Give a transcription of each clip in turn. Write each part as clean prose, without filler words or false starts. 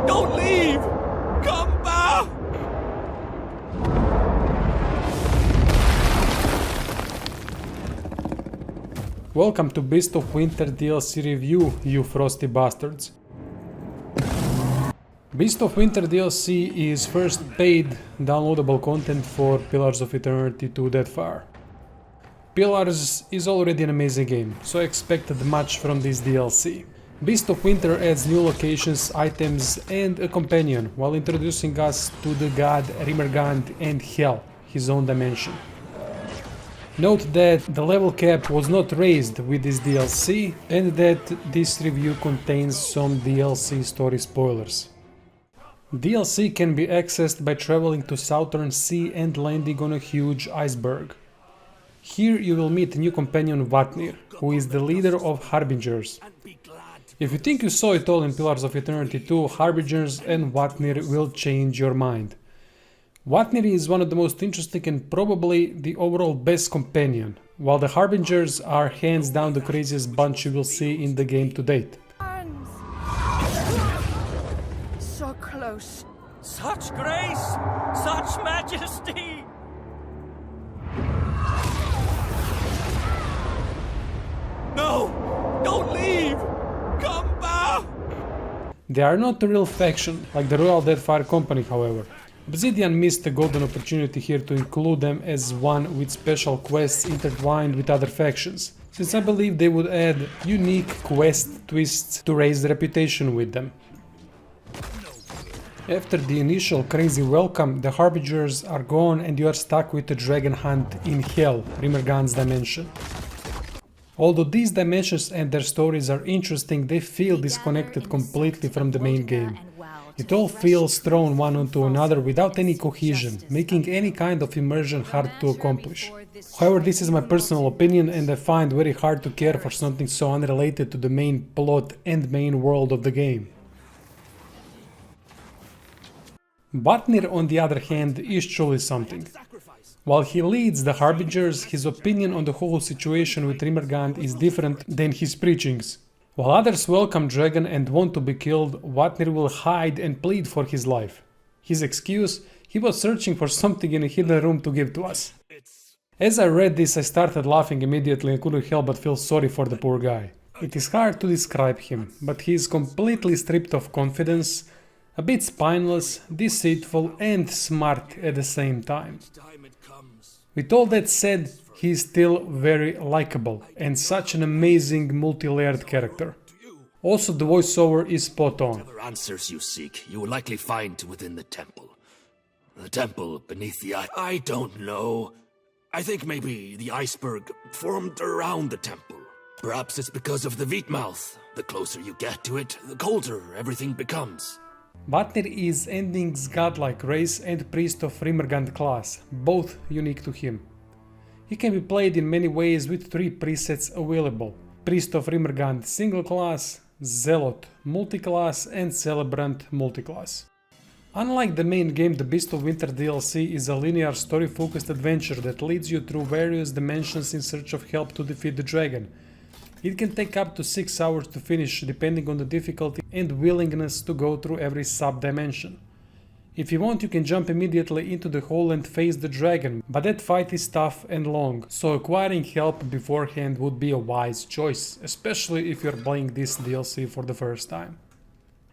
Don't leave! Come back! Welcome to Beast of Winter DLC review, you frosty bastards. Beast of Winter DLC is first paid downloadable content for Pillars of Eternity 2 Deadfire. Pillars is already an amazing game, so I expected much from this DLC. Beast of Winter adds new locations, items and a companion, while introducing us to the god Rimergand and Hell, his own dimension. Note that the level cap was not raised with this DLC and that this review contains some DLC story spoilers. DLC can be accessed by traveling to Southern Sea and landing on a huge iceberg. Here you will meet a new companion Vatnir, who is the leader of Harbingers. If you think you saw it all in Pillars of Eternity 2, Harbingers and Vatnir will change your mind. Vatnir is one of the most interesting and probably the overall best companion, while the Harbingers are hands down the craziest bunch you will see in the game to date. So close. Such grace! Such majesty! No! Don't leave! Come back! They are not a real faction, like the Royal Deadfire Company, however. Obsidian missed a golden opportunity here to include them as one with special quests intertwined with other factions, since I believe they would add unique quest twists to raise the reputation with them. After the initial crazy welcome, the Harbingers are gone and you are stuck with the dragon hunt in Hell, Rimergand's dimension. Although these dimensions and their stories are interesting, they feel disconnected completely from the main game. It all feels thrown one onto another without any cohesion, making any kind of immersion hard to accomplish. However, this is my personal opinion and I find very hard to care for something so unrelated to the main plot and main world of the game. Vatnir, on the other hand, is truly something. While he leads the Harbingers, his opinion on the whole situation with Rimergand is different than his preachings. While others welcome Dragon and want to be killed, Vatnir will hide and plead for his life. His excuse? He was searching for something in a hidden room to give to us. As I read this, I started laughing immediately and couldn't help but feel sorry for the poor guy. It is hard to describe him, but he is completely stripped of confidence, a bit spineless, deceitful and smart at the same time. With all that said, he is still very likable and such an amazing multi-layered character. Also, the voiceover is spot on. Whatever answers you seek, you will likely find within the temple. The temple beneath the ice. I don't know. I think maybe the iceberg formed around the temple. Perhaps it's because of the Wheatmouth. The closer you get to it, the colder everything becomes. Vatnir is Ending's godlike race and priest of Rimergand class, both unique to him. He can be played in many ways with 3 presets available: Priest of Rimergand single class, Zealot multiclass and Celebrant multiclass. Unlike the main game, the Beast of Winter DLC is a linear story-focused adventure that leads you through various dimensions in search of help to defeat the dragon. It can take up to 6 hours to finish depending on the difficulty and willingness to go through every sub-dimension. If you want, you can jump immediately into the hole and face the dragon, but that fight is tough and long, so acquiring help beforehand would be a wise choice, especially if you're playing this DLC for the first time.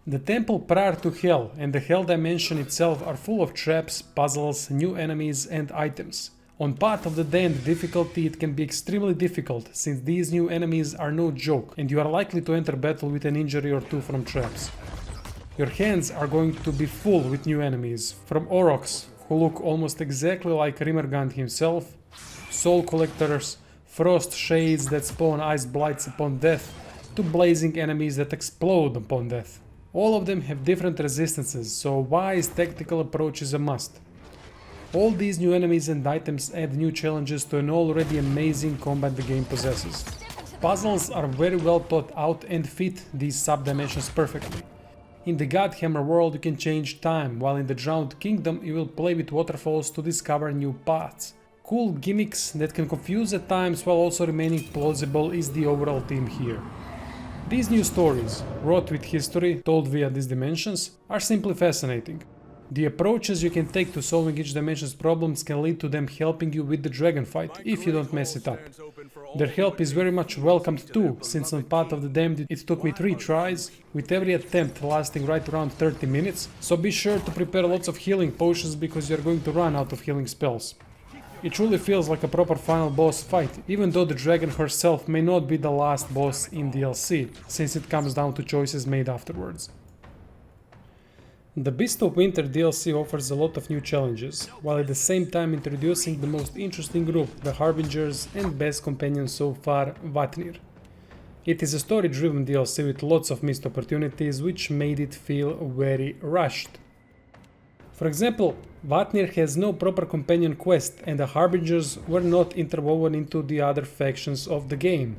The temple prior to Hell and the Hell dimension itself are full of traps, puzzles, new enemies and items. On Path of the Damned difficulty it can be extremely difficult, since these new enemies are no joke and you are likely to enter battle with an injury or 2 from traps. Your hands are going to be full with new enemies, from Aurochs, who look almost exactly like Rimergand himself, Soul Collectors, Frost Shades that spawn ice blights upon death, to blazing enemies that explode upon death. All of them have different resistances, so a wise tactical approach is a must. All these new enemies and items add new challenges to an already amazing combat the game possesses. Puzzles are very well thought out and fit these sub-dimensions perfectly. In the Godhammer world you can change time, while in the Drowned Kingdom you will play with waterfalls to discover new paths. Cool gimmicks that can confuse at times while also remaining plausible is the overall theme here. These new stories, wrought with history, told via these dimensions, are simply fascinating. The approaches you can take to solving each dimension's problems can lead to them helping you with the dragon fight, if you don't mess it up. Their help is very much welcomed too, since on Path of the Damned it took me 3 tries, with every attempt lasting right around 30 minutes, so be sure to prepare lots of healing potions because you're going to run out of healing spells. It truly feels like a proper final boss fight, even though the dragon herself may not be the last boss in DLC, since it comes down to choices made afterwards. The Beast of Winter DLC offers a lot of new challenges, while at the same time introducing the most interesting group, the Harbingers, and best companion so far, Vatnir. It is a story-driven DLC with lots of missed opportunities, which made it feel very rushed. For example, Vatnir has no proper companion quest, and the Harbingers were not interwoven into the other factions of the game.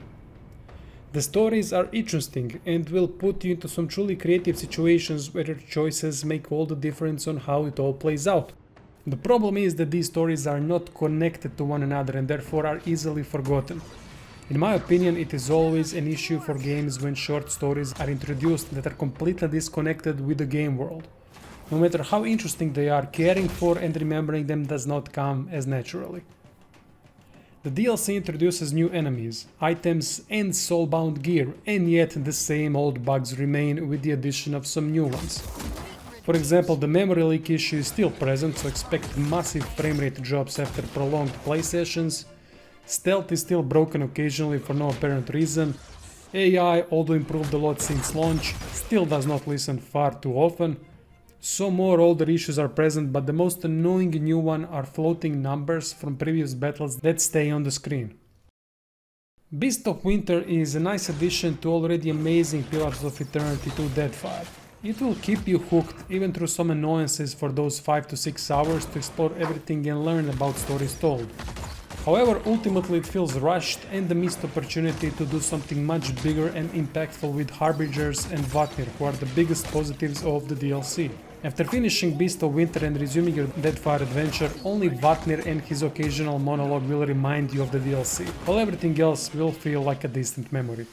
The stories are interesting and will put you into some truly creative situations where your choices make all the difference on how it all plays out. The problem is that these stories are not connected to one another and therefore are easily forgotten. In my opinion, it is always an issue for games when short stories are introduced that are completely disconnected with the game world. No matter how interesting they are, caring for and remembering them does not come as naturally. The DLC introduces new enemies, items and soulbound gear, and yet the same old bugs remain with the addition of some new ones. For example, the memory leak issue is still present, so expect massive framerate drops after prolonged play sessions. Stealth is still broken occasionally for no apparent reason. AI, although improved a lot since launch, still does not listen far too often. Some more older issues are present, but the most annoying new one are floating numbers from previous battles that stay on the screen. Beast of Winter is a nice addition to already amazing Pillars of Eternity 2 Deadfire. It will keep you hooked even through some annoyances for those 5 to 6 hours to explore everything and learn about stories told. However, ultimately it feels rushed and a missed opportunity to do something much bigger and impactful with Harbingers and Vatnir, who are the biggest positives of the DLC. After finishing Beast of Winter and resuming your Deadfire adventure, only Vatnir and his occasional monologue will remind you of the DLC, while everything else will feel like a distant memory.